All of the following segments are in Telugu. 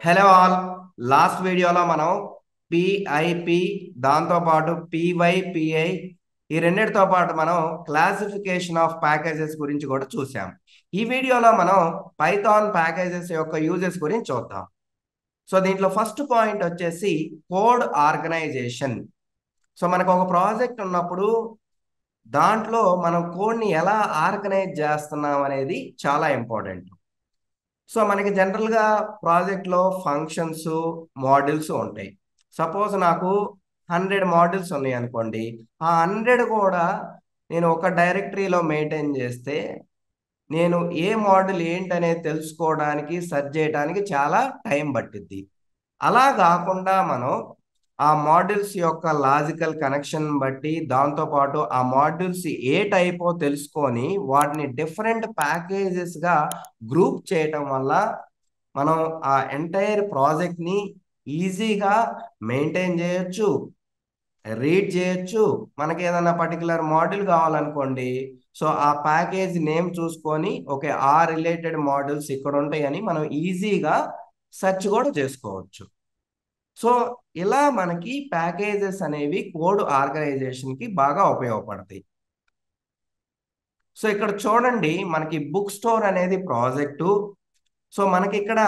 Hello all. లాస్ట్ వీడియోలో మనం పిఐపి దాంతో పాటు పివైపిఐ ఈ రెండిటితో పాటు మనం క్లాసిఫికేషన్ ఆఫ్ ప్యాకేజెస్ గురించి కూడా చూసాం. ఈ వీడియోలో మనం పైథాన్ ప్యాకేజెస్ యొక్క యూజెస్ గురించి చూద్దాం. సో దీంట్లో ఫస్ట్ పాయింట్ వచ్చేసి కోడ్ ఆర్గనైజేషన్. సో మనకు ఒక ప్రాజెక్ట్ ఉన్నప్పుడు దాంట్లో మనం కోడ్ని ఎలా ఆర్గనైజ్ చేస్తున్నాం అనేది చాలా ఇంపార్టెంట్. సో మనకి జనరల్గా ప్రాజెక్ట్లో ఫంక్షన్స్ మాడ్యూల్స్ ఉంటాయి. సపోజ్ నాకు 100 మాడ్యూల్స్ ఉన్నాయి అనుకోండి. ఆ 100 కూడా నేను ఒక డైరెక్టరీలో మెయింటైన్ చేస్తే నేను ఏ మాడ్యూల్ ఏంటనేది తెలుసుకోవడానికి సెర్చ్ చేయడానికి చాలా టైం పట్టిద్ది. అలా కాకుండా మనం ఆ మాడ్యూల్స్ యొక్క లాజికల్ కనెక్షన్ బట్టి దాంతోపాటు ఆ మాడ్యూల్స్ ఏ టైపో తెలుసుకొని వాటిని డిఫరెంట్ ప్యాకేజెస్గా గ్రూప్ చేయటం వల్ల మనం ఆ ఎంటైర్ ప్రాజెక్ట్ని ఈజీగా మెయింటైన్ చేయొచ్చు, రీడ్ చేయొచ్చు. మనకి ఏదైనా పర్టికులర్ మాడ్యూల్ కావాలనుకోండి, సో ఆ ప్యాకేజ్ నేమ్ చూసుకొని ఓకే ఆ రిలేటెడ్ మాడ్యూల్స్ ఇక్కడ ఉంటాయని మనం ఈజీగా సెర్చ్ కూడా చేసుకోవచ్చు. సో ఇలా మనకి ప్యాకేజెస్ అనేవి కోడ్ ఆర్గనైజేషన్కి బాగా ఉపయోగపడతాయి. సో ఇక్కడ చూడండి, మనకి బుక్ స్టోర్ అనేది ప్రాజెక్టు. సో మనకి ఇక్కడ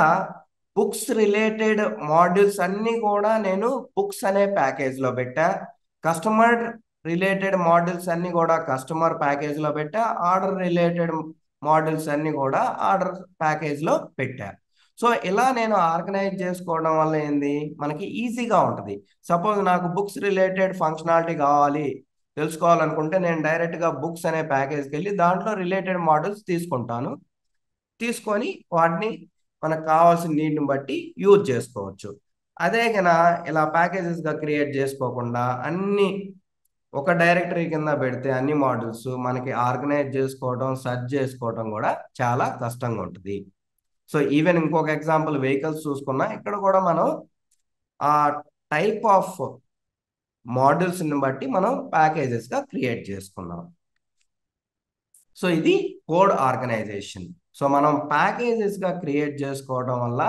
బుక్స్ రిలేటెడ్ మాడ్యూల్స్ అన్నీ కూడా నేను బుక్స్ అనే ప్యాకేజ్లో పెట్టా. కస్టమర్ రిలేటెడ్ మాడ్యూల్స్ అన్నీ కూడా కస్టమర్ ప్యాకేజ్లో పెట్టా. ఆర్డర్ రిలేటెడ్ మాడ్యూల్స్ అన్నీ కూడా ఆర్డర్ ప్యాకేజ్లో పెట్టా. సో ఇలా నేను ఆర్గనైజ్ చేసుకోవడం వల్ల ఏంది, మనకి ఈజీగా ఉంటుంది. సపోజ్ నాకు బుక్స్ రిలేటెడ్ ఫంక్షనాలిటీ కావాలి తెలుసుకోవాలనుకుంటే నేను డైరెక్ట్గా బుక్స్ అనే ప్యాకేజ్కి వెళ్ళి దాంట్లో రిలేటెడ్ మాడ్యూల్స్ తీసుకుంటాను. తీసుకొని వాటిని మనకు కావాల్సిన నీడ్ని బట్టి యూజ్ చేసుకోవచ్చు. అదే కన్నా ఇలా ప్యాకేజెస్గా క్రియేట్ చేసుకోకుండా అన్ని ఒక డైరెక్టరీ కింద పెడితే అన్ని మాడ్యూల్స్ మనకి ఆర్గనైజ్ చేసుకోవడం, సెర్చ్ చేసుకోవడం కూడా చాలా కష్టంగా ఉంటుంది. సో ఈవెన్ ఇంకొక ఎగ్జాంపుల్ వెహికల్స్ చూసుకున్నా, ఇక్కడ కూడా మనం ఆ టైప్ ఆఫ్ మాడ్యూల్స్ని బట్టి మనం ప్యాకేజెస్గా క్రియేట్ చేసుకున్నాం. సో ఇది కోడ్ ఆర్గనైజేషన్. సో మనం ప్యాకేజెస్గా క్రియేట్ చేసుకోవడం వల్ల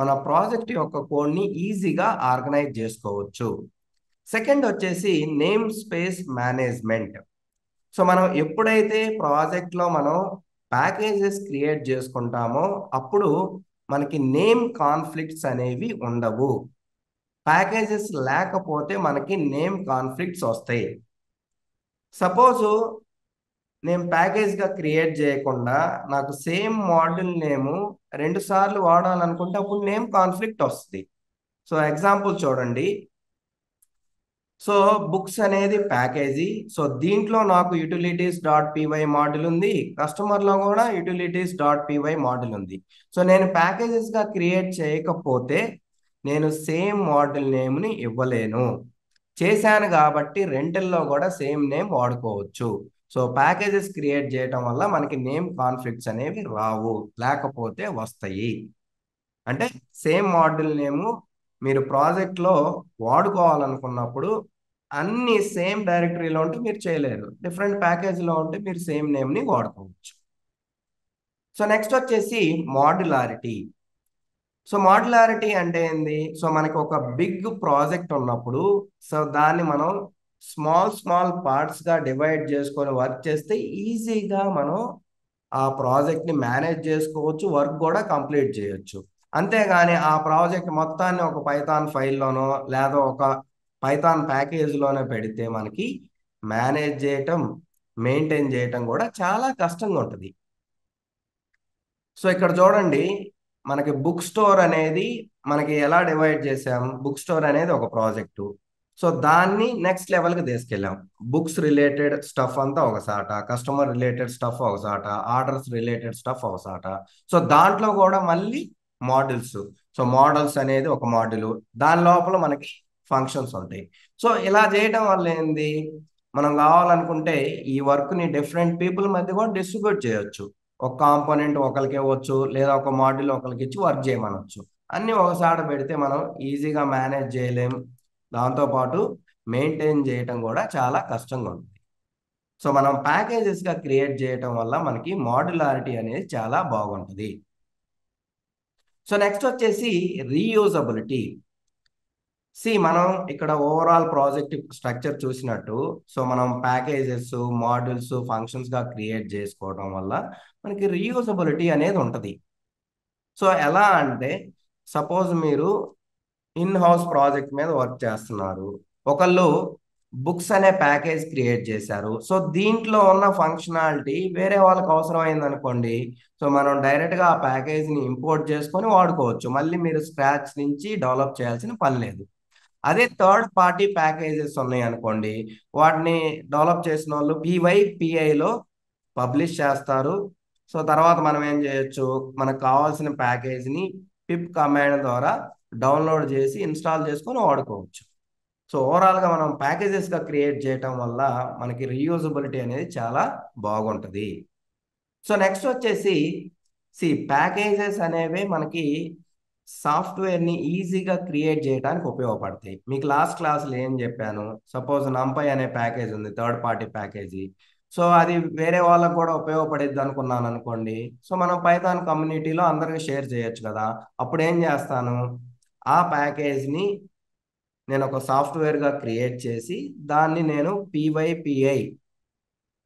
మన ప్రాజెక్ట్ యొక్క కోడ్ని ఈజీగా ఆర్గనైజ్ చేసుకోవచ్చు. సెకండ్ వచ్చేసి నేమ్ స్పేస్ మేనేజ్మెంట్. సో మనం ఎప్పుడైతే ప్రాజెక్ట్లో మనం ప్యాకేజెస్ క్రియేట్ చేసుకుంటామో అప్పుడు మనకి నేమ్ కాన్ఫ్లిక్ట్స్ అనేవి ఉండవు. ప్యాకేజెస్ లేకపోతే మనకి నేమ్ కాన్ఫ్లిక్ట్స్ వస్తాయి. సపోజు నేను ప్యాకేజ్గా క్రియేట్ చేయకుండా నాకు సేమ్ మాడ్యూల్ నేము 2 సార్లు వాడాలనుకుంటే అప్పుడు నేమ్ కాన్ఫ్లిక్ట్ వస్తుంది. సో ఎగ్జాంపుల్ చూడండి. సో బుక్స్ అనేది ప్యాకేజీ. సో దీంట్లో నాకు యూటిలిటీస్ డాట్ పీవై మాడ్యూల్ ఉంది, కస్టమర్లో కూడా యూటిలిటీస్ డాట్ పీవై మాడ్యూల్ ఉంది. సో నేను ప్యాకేజెస్గా క్రియేట్ చేయకపోతే నేను సేమ్ మాడ్యూల్ నేమ్ని ఇవ్వలేను. చేశాను కాబట్టి రెంటిల్లో కూడా సేమ్ నేమ్ వాడుకోవచ్చు. సో ప్యాకేజెస్ క్రియేట్ చేయటం వల్ల మనకి నేమ్ కాన్ఫ్లిక్ట్స్ అనేవి రావు, లేకపోతే వస్తాయి. అంటే సేమ్ మాడ్యూల్ నేము మీరు ప్రాజెక్ట్లో వాడుకోవాలనుకున్నప్పుడు అన్ని సేమ్ డైరెక్టరీలో ఉంటే మీరు చేయలేరు, డిఫరెంట్ ప్యాకేజీలో ఉంటే మీరు సేమ్ నేమ్ని వాడుకోవచ్చు. సో నెక్స్ట్ వచ్చేసి మాడ్యులారిటీ. సో మాడ్యులారిటీ అంటే ఏంది, సో మనకి ఒక బిగ్ ప్రాజెక్ట్ ఉన్నప్పుడు సో దాన్ని మనం స్మాల్ స్మాల్ పార్ట్స్గా డివైడ్ చేసుకొని వర్క్ చేస్తే ఈజీగా మనం ఆ ప్రాజెక్ట్ని మేనేజ్ చేసుకోవచ్చు, వర్క్ కూడా కంప్లీట్ చేయొచ్చు. అంతేగాని ఆ ప్రాజెక్ట్ మొత్తాన్ని ఒక పైథాన్ ఫైల్లోనో లేదా ఒక పైథాన్ ప్యాకేజ్లోనే పెడితే మనకి మేనేజ్ చేయటం, మెయింటైన్ చేయటం కూడా చాలా కష్టంగా ఉంటుంది. సో ఇక్కడ చూడండి, మనకి బుక్ స్టోర్ అనేది మనకి ఎలా డివైడ్ చేసాం. బుక్ స్టోర్ అనేది ఒక ప్రాజెక్టు. సో దాన్ని నెక్స్ట్ లెవెల్కి తీసుకెళ్ళాం. బుక్స్ రిలేటెడ్ స్టఫ్ అంతా ఒకసాట, కస్టమర్ రిలేటెడ్ స్టఫ్ ఒకసాట, ఆర్డర్స్ రిలేటెడ్ స్టఫ్ ఒకసాట. సో దాంట్లో కూడా మళ్ళీ మాడ్యూల్స్. సో మోడల్స్ అనేది ఒక మాడ్యూల్, దాని లోపల మనకి ఫంక్షన్స్ ఉంటాయి. సో ఇలా చేయడం వల్ల ఏంది, మనం కావాలనుకుంటే ఈ వర్క్ని డిఫరెంట్ పీపుల్ మధ్య కూడా డిస్ట్రిబ్యూట్ చేయొచ్చు. ఒక కాంపోనెంట్ ఒకరికి ఇవ్వచ్చు, లేదా ఒక మాడ్యూల్ ఒకరికి ఇచ్చి వర్క్ చేయమనొచ్చు. అన్నీ ఒకసారి పెడితే మనం ఈజీగా మేనేజ్ చేయలేం, దాంతోపాటు మెయింటైన్ చేయటం కూడా చాలా కష్టంగా ఉంటుంది. సో మనం ప్యాకేజెస్గా క్రియేట్ చేయటం వల్ల మనకి మాడ్యులారిటీ అనేది చాలా బాగుంటుంది. సో నెక్స్ట్ వచ్చేసి రీయూజబిలిటీ. మనం ఇక్కడ ఓవరాల్ ప్రాజెక్ట్ స్ట్రక్చర్ చూసినట్టు, సో మనం ప్యాకేజెస్, మాడ్యూల్స్, ఫంక్షన్స్ గా క్రియేట్ చేసుకోవడం వల్ల మనకి రీయూజబిలిటీ అనేది ఉంటుంది. సో ఎలా అంటే, సపోజ్ మీరు ఇన్ హౌస్ ప్రాజెక్ట్ మీద వర్క్ చేస్తున్నారు. ఒకళ్ళు బుక్స్ అనే ప్యాకేజ్ క్రియేట్ చేశారు. సో దీంట్లో ఉన్న ఫంక్షనాలిటీ వేరే వాళ్ళకి అవసరం అయింది అనుకోండి, సో మనం డైరెక్ట్గా ఆ ప్యాకేజ్ని ఇంపోర్ట్ చేసుకొని వాడుకోవచ్చు. మళ్ళీ మీరు స్క్రాచ్ నుంచి డెవలప్ చేయాల్సిన పని లేదు. అదే థర్డ్ పార్టీ ప్యాకేజెస్ ఉన్నాయి అనుకోండి, వాటిని డెవలప్ చేసిన వాళ్ళు పిఐలో పబ్లిష్ చేస్తారు. సో తర్వాత మనం ఏం చేయొచ్చు, మనకు కావాల్సిన ప్యాకేజ్ని పిప్ కమాండ్ ద్వారా డౌన్లోడ్ చేసి ఇన్స్టాల్ చేసుకొని వాడుకోవచ్చు. సో ఓవరాల్గా మనం ప్యాకేజెస్గా క్రియేట్ చేయటం వల్ల మనకి రీయూజబిలిటీ అనేది చాలా బాగుంటుంది. సో నెక్స్ట్ వచ్చేసి ప్యాకేజెస్ అనేవి మనకి సాఫ్ట్వేర్ని ఈజీగా క్రియేట్ చేయడానికి ఉపయోగపడతాయి. మీకు లాస్ట్ క్లాస్లో ఏం చెప్పాను, సపోజ్ నంపై అనే ప్యాకేజ్ ఉంది, థర్డ్ పార్టీ ప్యాకేజీ. సో అది వేరే వాళ్ళకు కూడా ఉపయోగపడిద్ది అనుకున్నాను అనుకోండి, సో మనం పైథాన్ కమ్యూనిటీలో అందరికీ షేర్ చేయొచ్చు కదా. అప్పుడు ఏం చేస్తాను, ఆ ప్యాకేజ్ని నేను ఒక సాఫ్ట్వేర్గా క్రియేట్ చేసి దాన్ని నేను పిఐ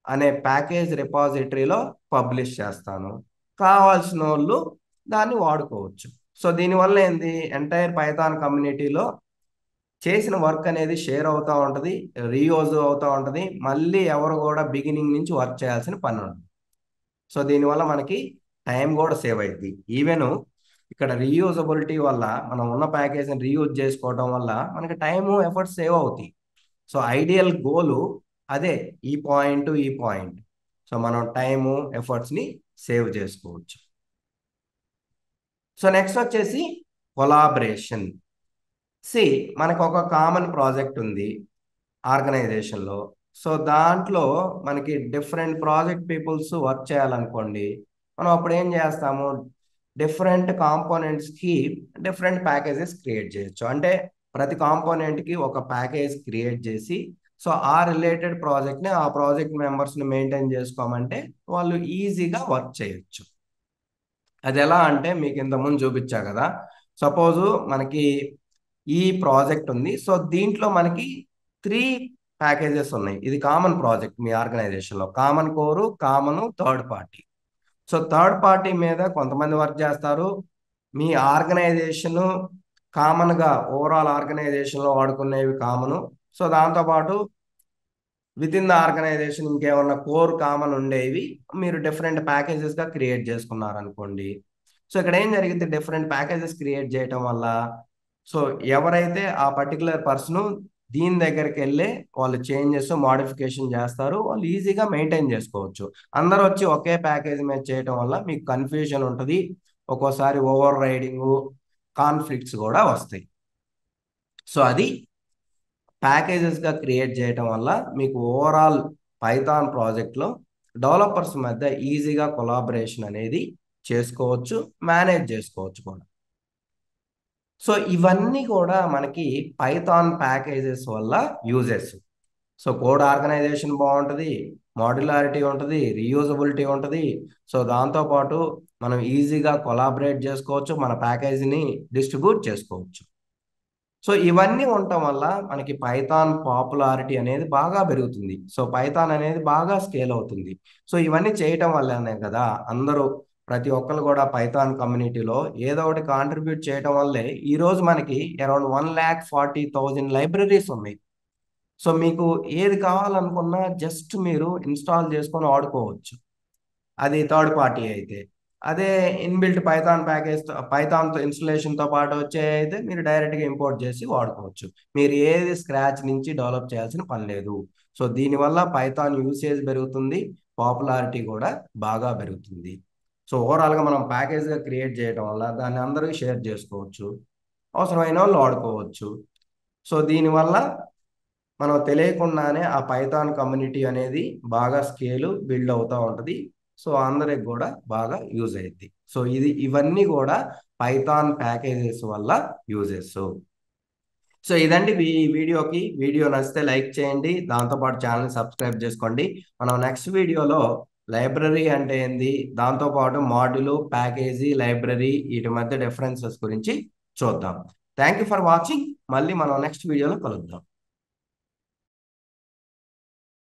అనే ప్యాకేజ్ రిపాజిటరీలో పబ్లిష్ చేస్తాను. కావాల్సిన వాళ్ళు దాన్ని వాడుకోవచ్చు. సో దీనివల్ల ఏంది, ఎంటైర్ పైథాన్ కమ్యూనిటీలో చేసిన వర్క్ అనేది షేర్ అవుతూ ఉంటుంది, రీయూజ్ అవుతూ ఉంటుంది. మళ్ళీ ఎవరు కూడా బిగినింగ్ నుంచి వర్క్ చేయాల్సిన పని ఉంటుంది. సో దీనివల్ల మనకి టైం కూడా సేవ్ అయింది. ఈవెన్ ఇక్కడ రీయూజబిలిటీ వల్ల మనం ఉన్న ప్యాకేజ్ని రీయూజ్ చేసుకోవడం వల్ల మనకి టైము, ఎఫర్ట్స్ సేవ్ అవుతాయి. సో ఐడియల్ గోలు అదే, ఈ పాయింట్. సో మనం టైము, ఎఫర్ట్స్ని సేవ్ చేసుకోవచ్చు. సో నెక్స్ట్ వచ్చేసి కొలాబరేషన్. సి మనకు ఒక కామన్ ప్రాజెక్ట్ ఉంది ఆర్గనైజేషన్లో. సో దాంట్లో మనకి డిఫరెంట్ ప్రాజెక్ట్ పీపుల్స్ వర్క్ చేయాలనుకోండి, మనం అప్పుడు ఏం చేస్తాము, డిఫరెంట్ కాంపోనెంట్స్కి డిఫరెంట్ ప్యాకేజెస్ క్రియేట్ చేయొచ్చు. అంటే ప్రతి కాంపోనెంట్కి ఒక ప్యాకేజ్ క్రియేట్ చేసి, సో ఆ రిలేటెడ్ ప్రాజెక్ట్ని, ఆ ప్రాజెక్ట్ మెంబర్స్ని మెయింటైన్ చేసుకోమంటే వాళ్ళు ఈజీగా వర్క్ చేయొచ్చు. అది ఎలా అంటే మీకు ఇంతకుముందు చూపించా కదా, సపోజు మనకి ఈ ప్రాజెక్ట్ ఉంది. సో దీంట్లో మనకి 3 ప్యాకేజెస్ ఉన్నాయి. ఇది కామన్ ప్రాజెక్ట్ మీ ఆర్గనైజేషన్లో, కామన్ కోరు, common, third party. So third party మీద కొంతమంది వర్క్ చేస్తారు. మీ ఆర్గనైజేషన్ కామన్గా ఓవరాల్ ఆర్గనైజేషన్లో వాడుకునేవి కామను. సో దాంతోపాటు విత్ ఇన్ ద ఆర్గనైజేషన్ ఇంకేమన్నా కోర్ కామన్ ఉండేవి మీరు డిఫరెంట్ ప్యాకేజెస్గా క్రియేట్ చేసుకున్నారు అనుకోండి. సో ఇక్కడ ఏం జరిగింది, డిఫరెంట్ ప్యాకేజెస్ క్రియేట్ చేయటం వల్ల, సో ఎవరైతే ఆ పర్టికులర్ పర్సన్ దీని దగ్గరికి వెళ్ళి వాళ్ళు చేంజెస్, మోడిఫికేషన్ చేస్తారు, వాళ్ళు ఈజీగా మెయింటైన్ చేసుకోవచ్చు. అందరూ వచ్చి ఒకే ప్యాకేజ్ మీద చేయటం వల్ల మీకు కన్ఫ్యూజన్ ఉంటుంది, ఒక్కోసారి ఓవర్ రైడింగ్, కాన్ఫ్లిక్ట్స్ కూడా వస్తాయి. సో అది ప్యాకేజెస్గా క్రియేట్ చేయటం వల్ల మీకు ఓవరాల్ పైథాన్ ప్రాజెక్ట్లో డెవలపర్స్ మధ్య ఈజీగా కొలాబరేషన్ అనేది చేసుకోవచ్చు, మేనేజ్ చేసుకోవచ్చు కూడా. సో ఇవన్నీ కూడా మనకి పైథాన్ ప్యాకేజెస్ వల్ల యూజెస్. సో కోడ్ ఆర్గనైజేషన్ బాగుంటుంది, మాడ్యులారిటీ ఉంటుంది, రీయూజబిలిటీ ఉంటుంది. సో దాంతోపాటు మనం ఈజీగా కొలాబరేట్ చేసుకోవచ్చు, మన ప్యాకేజీని డిస్ట్రిబ్యూట్ చేసుకోవచ్చు. సో ఇవన్నీ ఉండటం వల్ల మనకి పైథాన్ పాపులారిటీ అనేది బాగా పెరుగుతుంది. సో పైథాన్ అనేది బాగా స్కేల్ అవుతుంది. సో ఇవన్నీ చేయటం వల్లనే కదా అందరూ, ప్రతి ఒక్కరు కూడా పైథాన్ కమ్యూనిటీలో ఏదో ఒకటి కాంట్రిబ్యూట్ చేయటం వల్లే ఈరోజు మనకి అరౌండ్ 1,40,000 లైబ్రరీస్ ఉన్నాయి. సో మీకు ఏది కావాలనుకున్నా జస్ట్ మీరు ఇన్స్టాల్ చేసుకొని వాడుకోవచ్చు, అది థర్డ్ పార్టీ అయితే. అదే ఇన్బిల్ట్ పైథాన్ ప్యాకేజ్, పైథాన్ ఇన్స్టలేషన్తో పాటు వచ్చే అయితే మీరు డైరెక్ట్గా ఇంపోర్ట్ చేసి వాడుకోవచ్చు. మీరు ఏది స్క్రాచ్ నుంచి డెవలప్ చేయాల్సిన పని లేదు. సో దీనివల్ల పైథాన్ యూసేజ్ పెరుగుతుంది, పాపులారిటీ కూడా బాగా పెరుగుతుంది. సో ఓవరాల్గా మనం ప్యాకేజ్గా క్రియేట్ చేయడం వల్ల దాన్ని అందరికీ షేర్ చేసుకోవచ్చు, అవసరమైన వాళ్ళు వాడుకోవచ్చు. సో దీనివల్ల మనం తెలియకుండానే ఆ పైథాన్ కమ్యూనిటీ అనేది బాగా స్కేలు బిల్డ్ అవుతూ ఉంటుంది. సో అందరికి కూడా బాగా యూజ్ అయ్యింది. సో ఇవన్నీ కూడా పైథాన్ ప్యాకేజెస్ వల్ల యూజెస్. సో ఇదండి వీడియో నచ్చితే లైక్ చేయండి, దాంతోపాటు ఛానల్ని సబ్స్క్రైబ్ చేసుకోండి. మనం నెక్స్ట్ వీడియోలో లైబ్రరీ అంటే ఏంది, దాంతోపాటు మాడ్యూల్, ప్యాకేజీ, లైబ్రరీ వీటి మధ్య డిఫరెన్సెస్ గురించి చూద్దాం. Thank you for watching. మళ్ళీ మనం నెక్స్ట్ వీడియోలో కలుద్దాం.